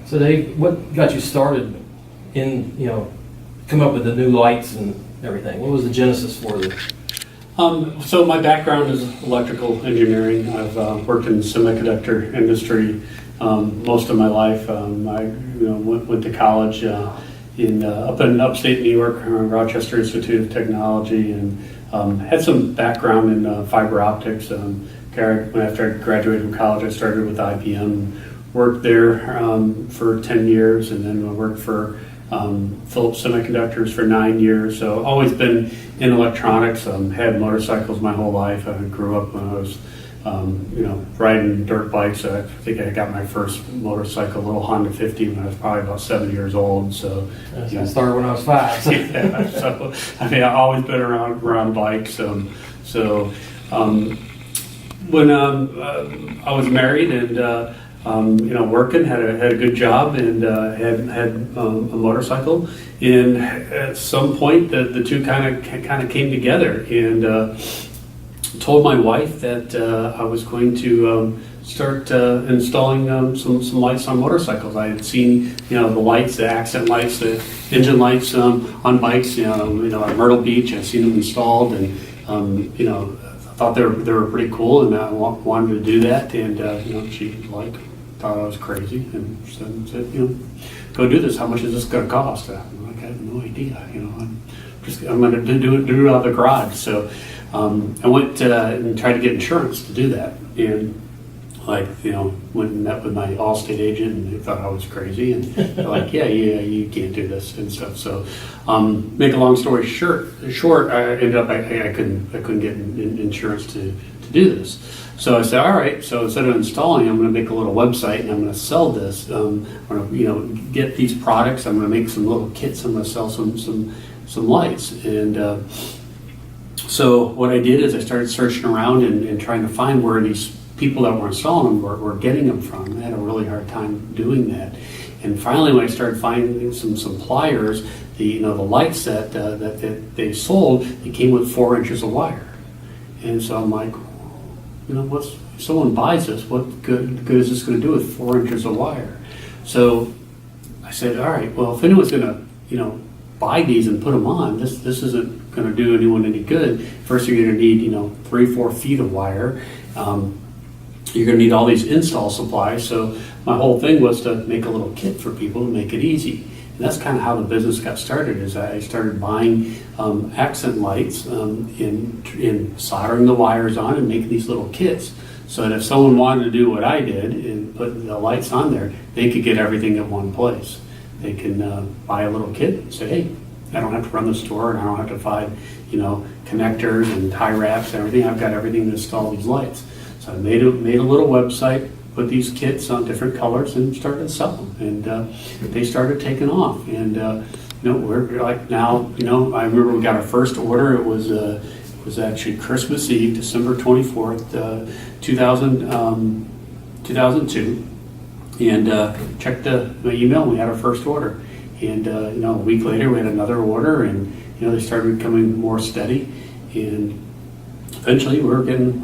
So Dave, what got you started in, come up with the new lights and everything? What was the genesis for this? So my background is electrical engineering. I've worked in the semiconductor industry most of my life. I went to college up in upstate New York, Rochester Institute of Technology, and had some background in fiber optics. After I graduated from college, I started with IBM, worked there for 10 years, and then I worked for Philips Semiconductors for 9 years. So always been in electronics. Had motorcycles my whole life. I grew up when I was riding dirt bikes. I think I got my first motorcycle, a little Honda 50, when I was probably about 7 years old. So I started when I was 5. So. Yeah, so I've always been around bikes. When I was married and working, had a good job, and had a motorcycle. And at some point, the two kind of came together, and told my wife that I was going to start installing some lights on motorcycles. I had seen the lights, the accent lights, the engine lights on bikes. At Myrtle Beach, I'd seen them installed, and I thought they were pretty cool, and I wanted to do that. And she thought I was crazy, and said, go do this. How much is this going to cost? I'm like, I have no idea. I'm going to do it out of the garage. So I went and tried to get insurance to do that, and went and met with my Allstate agent, and they thought I was crazy, and they're like, yeah, you can't do this and stuff. So make a long story short, I ended up I couldn't get insurance to do this. So I said, all right. So instead of installing, I'm going to make a little website, and I'm going to sell this. I'm going to get these products. I'm going to make some little kits. I'm going to sell some lights. And so what I did is I started searching around and trying to find where these people that were installing them were getting them from. I had a really hard time doing that. And finally, when I started finding some suppliers, the lights that they sold, it came with 4 inches of wire. And so I'm like, if someone buys this, what good is this going to do with 4 inches of wire? So I said, all right, well, if anyone's going to, buy these and put them on, this isn't going to do anyone any good. First, you're going to need, 3-4 feet of wire. You're going to need all these install supplies. So my whole thing was to make a little kit for people to make it easy. And that's kind of how the business got started. Is I started buying accent lights and soldering the wires on and making these little kits, so that if someone wanted to do what I did and put the lights on there, they could get everything at one place. They can buy a little kit and say, hey, I don't have to run the store, and I don't have to find connectors and tie wraps and everything. I've got everything to install these lights. So I made a little website, put these kits on different colors, and started to sell them. And they started taking off. And we're like now. I remember we got our first order. It was actually Christmas Eve, December 24th, 2002. And checked my email, and we had our first order. And a week later, we had another order, and they started becoming more steady. And eventually, we were getting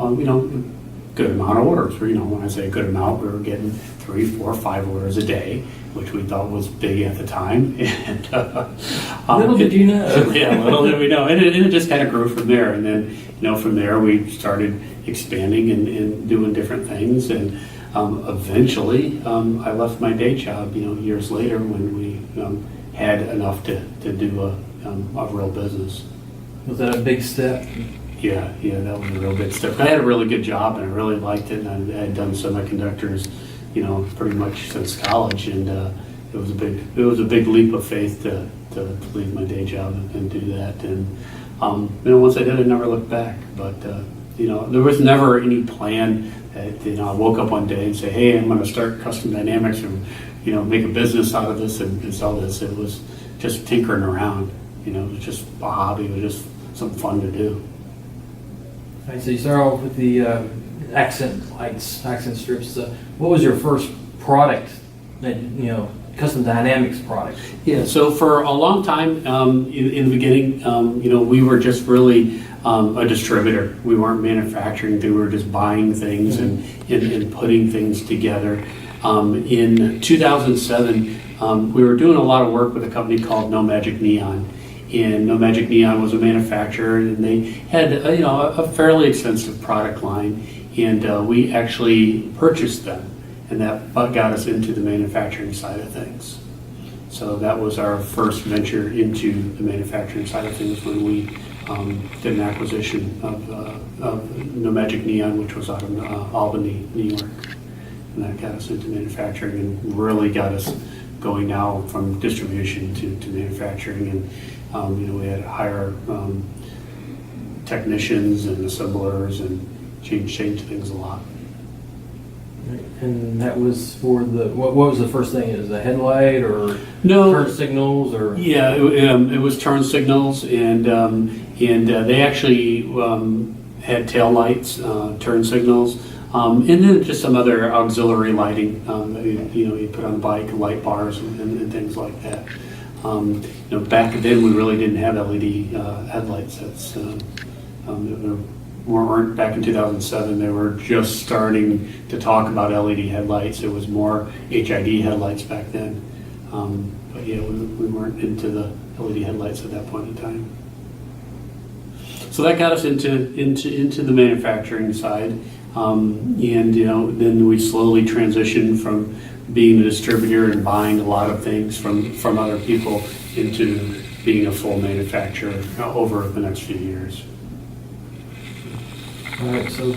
good amount of orders. When I say a good amount, we were getting 3, 4, 5 orders a day, which we thought was big at the time. And little did you know. Yeah, little did we know. And it just kind of grew from there. And then from there, we started expanding and doing different things. And eventually, I left my day job, years later, when we had enough to do a real business. Was that a big step? Yeah, that was a real big step. I had a really good job, and I really liked it. And I had done semiconductors, pretty much since college, and it was a big leap of faith to leave my day job and do that. And once I did, I never looked back. But there was never any plan that I woke up one day and say, hey, I'm going to start Custom Dynamics and make a business out of this and sell this. It was just tinkering around. It was just a hobby. It was just something fun to do. All right, so you start off with the accent lights, accent strips. What was your first product that, Custom Dynamics product? Yeah, so for a long time in the beginning, we were just really a distributor. We weren't manufacturing. We were just buying things and putting things together. In 2007, we were doing a lot of work with a company called No Magic Neon. And No Magic Neon was a manufacturer, and they had a fairly extensive product line, and we actually purchased them, and that got us into the manufacturing side of things. So that was our first venture into the manufacturing side of things when we did an acquisition of No Magic Neon, which was out of Albany, New York. And that got us into manufacturing and really got us going now from distribution to manufacturing. And we had to hire technicians and assemblers and change things a lot. And that was for what was the first thing? Is a headlight or No. turn signals or? Yeah, it was turn signals, and they actually had tail lights, turn signals, and then just some other auxiliary lighting. You put on the bike, light bars, and things like that. Back then we really didn't have LED headlights. That's weren't back in 2007. They were just starting to talk about LED headlights. It was more HID headlights back then. But yeah, we weren't into the LED headlights at that point in time. So that got us into the manufacturing side, and then we slowly transitioned from being a distributor and buying a lot of things from other people into being a full manufacturer over the next few years. All right, so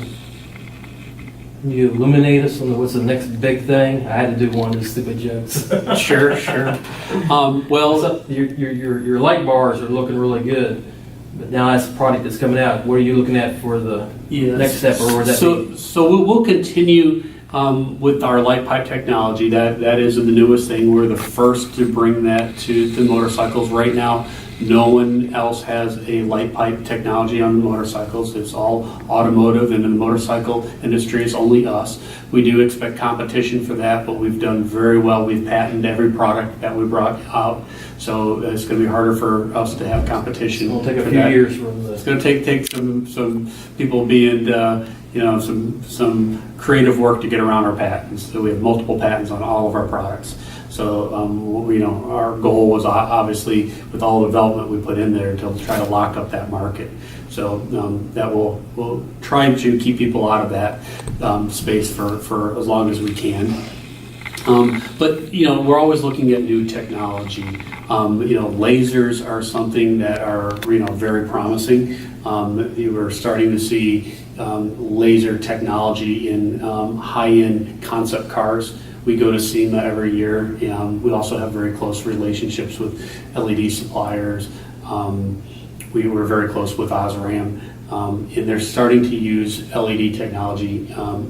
can you illuminate us on what's the next big thing? I had to do one of the stupid jokes. Sure. Well, so your light bars are looking really good, but now that's a product that's coming out. What are you looking at for the next step, or would that be? So we'll continue with our light pipe technology. That is the newest thing. We're the first to bring that to the motorcycles right now. No one else has a light pipe technology on the motorcycles. It's all automotive, and in the motorcycle industry, it's only us. We do expect competition for that, but we've done very well. We've patented every product that we brought out, so it's going to be harder for us to have competition. It'll take a few years from the. It's going to take some people being some creative work to get around our patents. So we have multiple patents on all of our products. So, our goal was obviously with all the development we put in there to try to lock up that market. So that we'll try to keep people out of that space for as long as we can. But we're always looking at new technology. Lasers are something that are very promising. We're starting to see laser technology in high-end concept cars. We go to SEMA every year. We also have very close relationships with LED suppliers. We were very close with Osram, and they're starting to use LED technology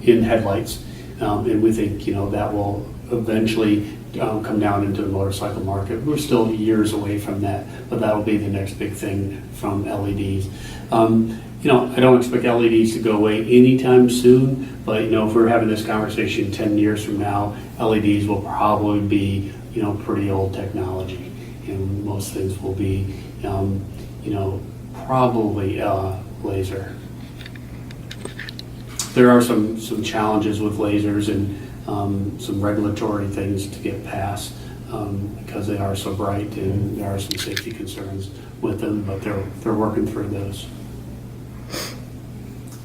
in headlights, and we think that will eventually come down into the motorcycle market. We're still years away from that, but that'll be the next big thing from LEDs. I don't expect LEDs to go away anytime soon, but if we're having this conversation 10 years from now, LEDs will probably be pretty old technology, and most things will be probably laser. There are some challenges with lasers and some regulatory things to get passed because they are so bright, and there are some safety concerns with them, but they're working through those.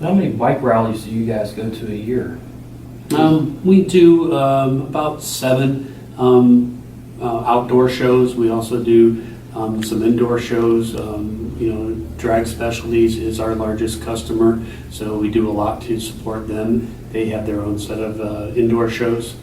How many bike rallies do you guys go to a year? We do about 7 outdoor shows. We also do some indoor shows. Drag Specialties is our largest customer, so we do a lot to support them. They have their own set of indoor shows,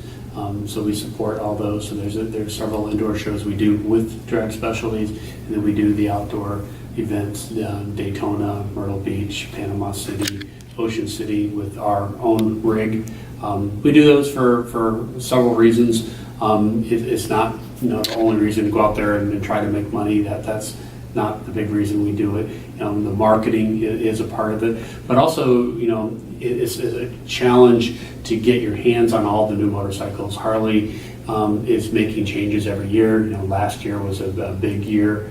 so we support all those. So there's several indoor shows we do with Drag Specialties, and then we do the outdoor events, Daytona, Myrtle Beach, Panama City, Ocean City with our own rig. We do those for several reasons. It's not the only reason to go out there and try to make money. That's not the big reason we do it. The marketing is a part of it, but also it's a challenge to get your hands on all the new motorcycles. Harley is making changes every year. Last year was a big year.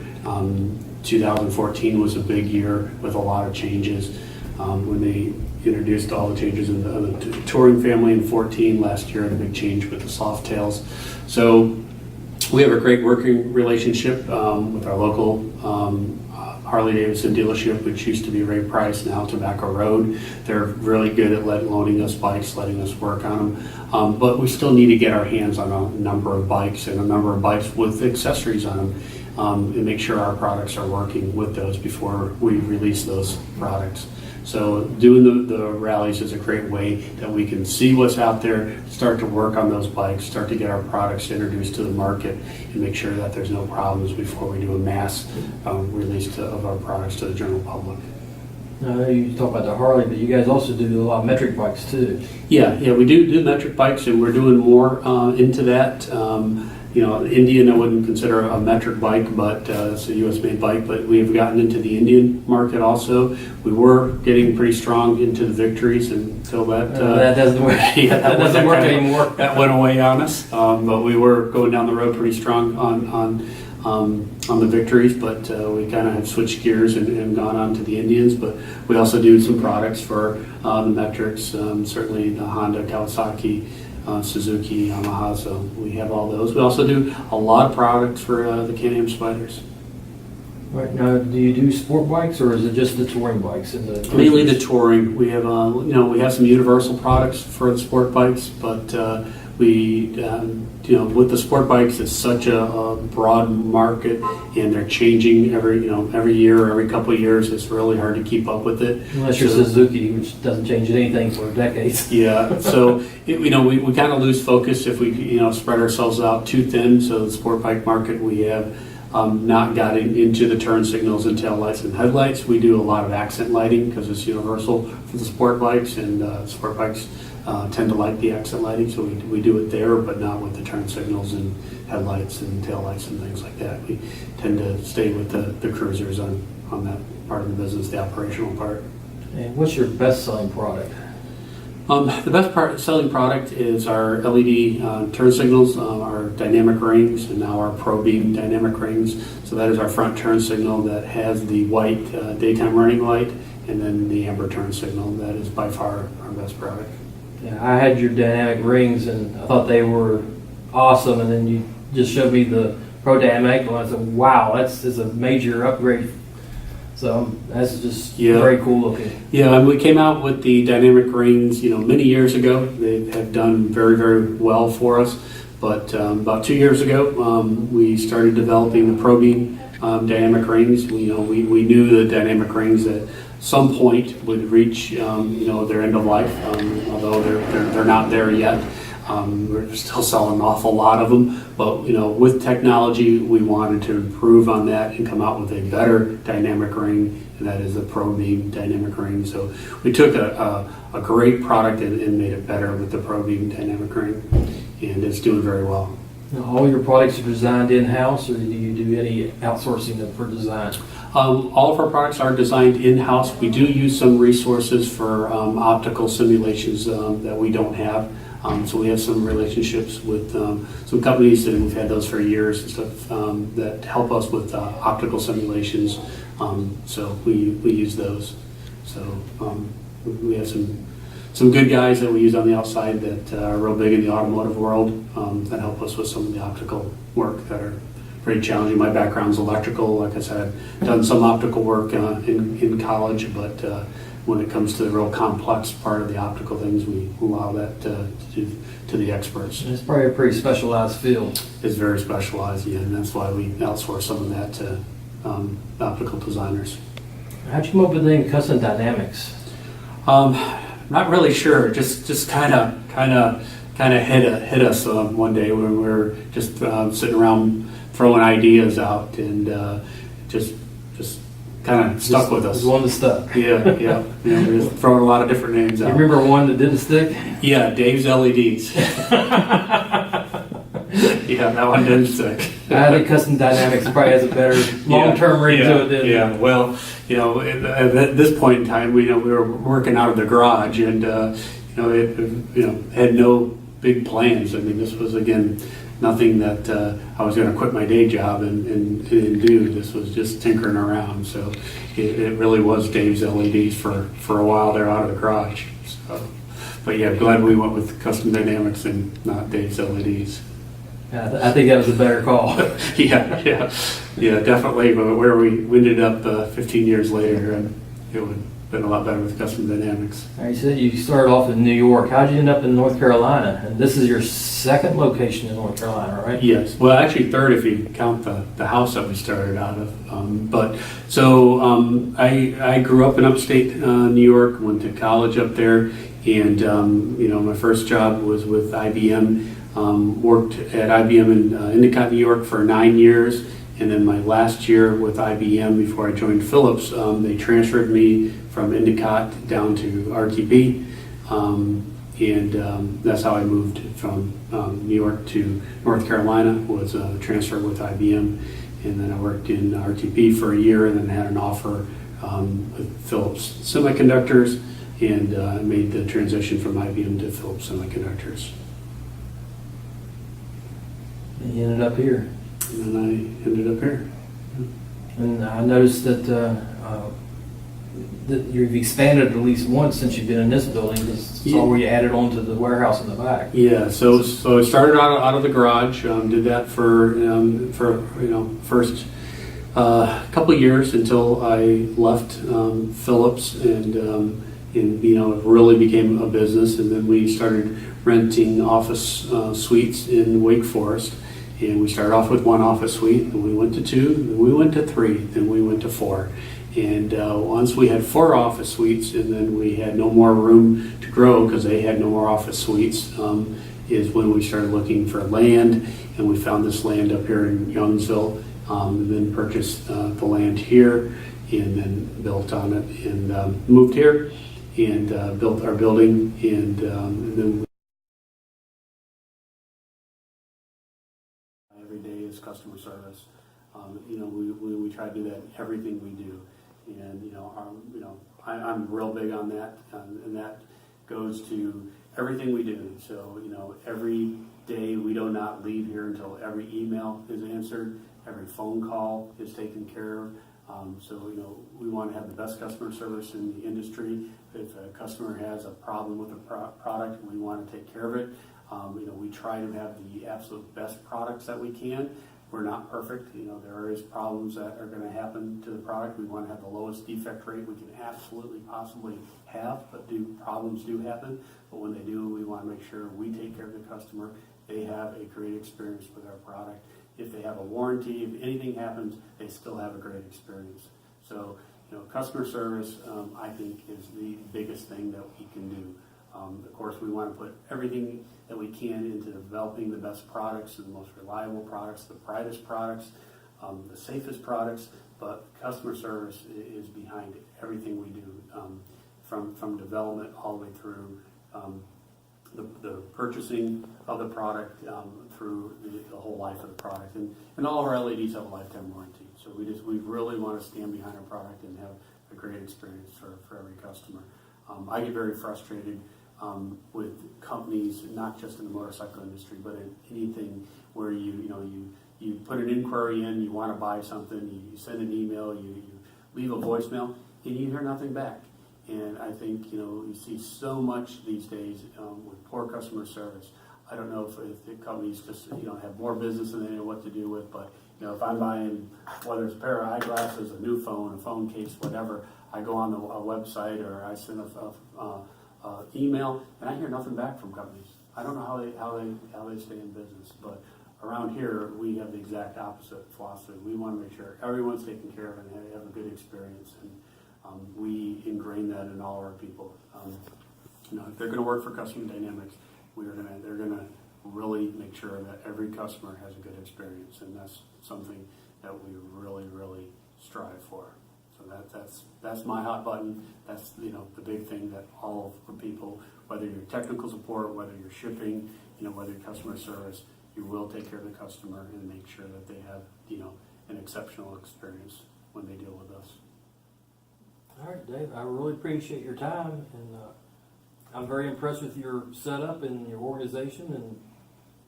2014 was a big year with a lot of changes. when they introduced all the changes in the touring family in 14 last year, and a big change with the soft tails. So we have a great working relationship with our local Harley-Davidson dealership, which used to be Ray Price, now Tobacco Road. They're really good at loaning us bikes, letting us work on them. But we still need to get our hands on a number of bikes and a number of bikes with accessories on them, and make sure our products are working with those before we release those products. So doing the rallies is a great way that we can see what's out there, start to work on those bikes, start to get our products introduced to the market, and make sure that there's no problems before we do a mass release of our products to the general public. Now, you talk about the Harley, but you guys also do a lot of metric bikes too. Yeah, we do metric bikes, and we're doing more into that. Indian I wouldn't consider a metric bike, but it's a U.S.-made bike. But we have gotten into the Indian market also. We were getting pretty strong into the Victories until that. That doesn't work. Yeah, that doesn't work anymore. That went away on us. But we were going down the road pretty strong on the Victories. But we kind of have switched gears and gone on to the Indians. But we also do some products for the metrics. Certainly the Honda, Kawasaki, Suzuki, Yamaha, so we have all those. We also do a lot of products for the Can-Am Spiders. Right now, do you do sport bikes, or is it just the touring bikes? Mainly the touring. We have, we have some universal products for the sport bikes, but with the sport bikes, it's such a broad market, and they're changing every year, every couple of years. It's really hard to keep up with it. Unless you're Suzuki, which doesn't change anything for decades. Yeah, so we kind of lose focus if we spread ourselves out too thin. So the sport bike market, we have not gotten into the turn signals and tail lights and headlights. We do a lot of accent lighting because it's universal for the sport bikes, and sport bikes tend to like the accent lighting, so we do it there, but not with the turn signals and headlights and tail lights and things like that. We tend to stay with the cruisers on that part of the business, the operational part. And what's your best-selling product? The best selling product is our LED turn signals, our dynamic rings, and now our Pro Beam dynamic rings. So that is our front turn signal that has the white daytime running light, and then the amber turn signal. That is by far our best product. Yeah, I had your dynamic rings, and I thought they were awesome, and then you just showed me the Pro Dynamic, and I said, wow, that's a major upgrade. So that's just very cool looking. Yeah, and we came out with the dynamic rings, many years ago. They have done very, very well for us. But about 2 years ago, we started developing the Pro Beam dynamic rings. We knew the dynamic rings at some point would reach their end of life, although they're not there yet. We're still selling an awful lot of them, but with technology, we wanted to improve on that and come out with a better dynamic ring, and that is the Pro Beam dynamic ring. So we took a great product and made it better with the Pro Beam dynamic ring, and it's doing very well. Now, all your products are designed in-house, or do you do any outsourcing for design? All of our products are designed in-house. We do use some resources for optical simulations that we don't have. So we have some relationships with some companies, and we've had those for years and stuff, that help us with optical simulations. So we use those. So we have some good guys that we use on the outside that are real big in the automotive world that help us with some of the optical work that are pretty challenging. My background's electrical. Like I said, I've done some optical work in college, but when it comes to the real complex part of the optical things, we allow that to the experts. It's probably a pretty specialized field. It's very specialized, yeah, and that's why we outsource some of that to optical designers. How'd you come up with the name Custom Dynamics? Not really sure. Just kind of hit us one day when we were just sitting around throwing ideas out, and just kind of stuck with us. It was one that stuck. Yeah. We were throwing a lot of different names out. You remember one that didn't stick? Yeah, Dave's LEDs. Yeah, that one didn't stick. I think Custom Dynamics probably has a better long-term ring to it. Yeah, well, at this point in time, we were working out of the garage, and it had no big plans. I mean, this was again nothing that I was going to quit my day job and do. This was just tinkering around. So it really was Dave's LEDs for a while there out of the garage. So, but yeah, glad we went with Custom Dynamics and not Dave's LEDs. Yeah, I think that was a better call. yeah, definitely. But where we ended up 15 years later, and it would have been a lot better with Custom Dynamics. Now, you said you started off in New York. How'd you end up in North Carolina? And this is your second location in North Carolina, right? Yes. Well, actually third if you count the house that we started out of. I grew up in upstate New York, went to college up there, and my first job was with IBM. Worked at IBM in Endicott, New York for 9 years, and then my last year with IBM before I joined Philips, they transferred me from Endicott down to RTP, and that's how I moved from New York to North Carolina, was a transfer with IBM, and then I worked in RTP for a year and then had an offer with Philips Semiconductors, and made the transition from IBM to Philips Semiconductors. And you ended up here. And then I ended up here. And I noticed that you've expanded at least once since you've been in this building. Saw where you added on to the warehouse in the back. Yeah, so I started out of the garage. Did that for first couple of years until I left Philips, and it really became a business. And then we started renting office suites in Wake Forest. And we started off with one office suite, and we went to two, then we went to three, then we went to four. And once we had 4 office suites, and then we had no more room to grow because they had no more office suites, is when we started looking for land, and we found this land up here in Youngsville, and then purchased the land here, and then built on it, and moved here, and built our building, and then every day is customer service. We try to do that in everything we do, and I'm real big on that, and that goes to everything we do. So every day we do not leave here until every email is answered, every phone call is taken care of. We want to have the best customer service in the industry. If a customer has a problem with a product, we want to take care of it. We try to have the absolute best products that we can. We're not perfect. There is problems that are going to happen to the product. We want to have the lowest defect rate we can absolutely possibly have, but problems do happen. But when they do, we want to make sure we take care of the customer. They have a great experience with our product. If they have a warranty, if anything happens, they still have a great experience. So, customer service, I think, is the biggest thing that we can do. Of course, we want to put everything that we can into developing the best products, the most reliable products, the brightest products, the safest products, but customer service is behind everything we do, from development all the way through the purchasing of the product, through the whole life of the product. And all of our LEDs have a lifetime warranty. So we really want to stand behind our product and have a great experience for every customer. I get very frustrated with companies, not just in the motorcycle industry, but in anything where you put an inquiry in, you want to buy something, you send an email, you leave a voicemail, and you hear nothing back. And I think you see so much these days with poor customer service. I don't know if the companies just have more business than they know what to do with, but if I'm buying, whether it's a pair of eyeglasses, a new phone, a phone case, whatever, I go on a website or I send a email, and I hear nothing back from companies. I don't know how they stay in business, but around here we have the exact opposite philosophy. We want to make sure everyone's taken care of and have a good experience, and we ingrain that in all of our people. If they're going to work for Custom Dynamics, they're going to really make sure that every customer has a good experience, and that's something that we really, really strive for. So that's my hot button. That's the big thing that all of the people, whether you're technical support, whether you're shipping, whether you're customer service, you will take care of the customer and make sure that they have an exceptional experience when they deal with us. All right, Dave, I really appreciate your time, and I'm very impressed with your setup and your organization, and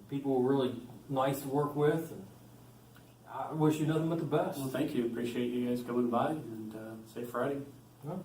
people really nice to work with, and I wish you nothing but the best. Well, thank you. Appreciate you guys coming by, and safe Friday. Well,